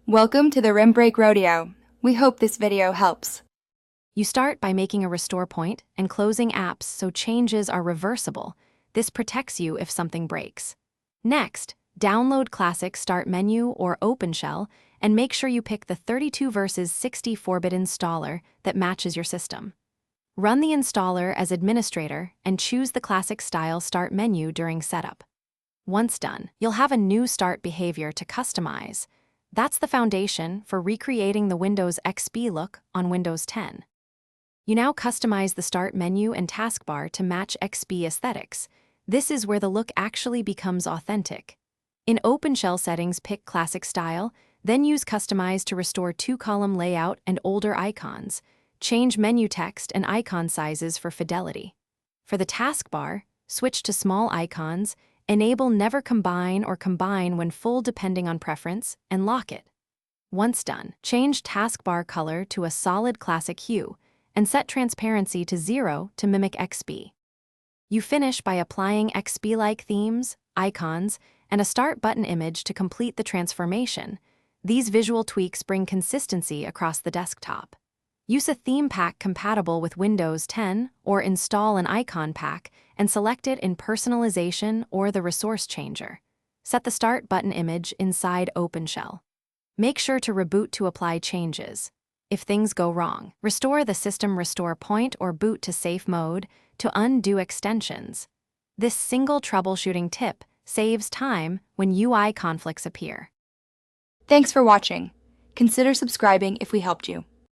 Welcome to the Rim Break Rodeo. We hope this video helps. You start by making a restore point and closing apps so changes are reversible. This protects you if something breaks. Next, download Classic Start Menu or OpenShell and make sure you pick the 32 versus 64-bit installer that matches your system. Run the installer as administrator and choose the Classic Style Start menu during setup. Once done, you'll have a new start behavior to customize. That's the foundation for recreating the Windows XP look on Windows 10. You now customize the Start menu and taskbar to match XP aesthetics. This is where the look actually becomes authentic. In OpenShell settings, pick Classic Style, then use Customize to restore two-column layout and older icons. Change menu text and icon sizes for fidelity. For the taskbar, switch to small icons, enable Never Combine or Combine when full depending on preference, and lock it. Once done, change taskbar color to a solid classic hue and set transparency to 0 to mimic XP. You finish by applying XP-like themes, icons, and a start button image to complete the transformation. These visual tweaks bring consistency across the desktop. Use a theme pack compatible with Windows 10 or install an icon pack and select it in Personalization or the Resource Changer. Set the Start button image inside OpenShell. Make sure to reboot to apply changes. If things go wrong, restore the system restore point or boot to safe mode to undo extensions. This single troubleshooting tip saves time when UI conflicts appear. Thanks for watching. Consider subscribing if we helped you.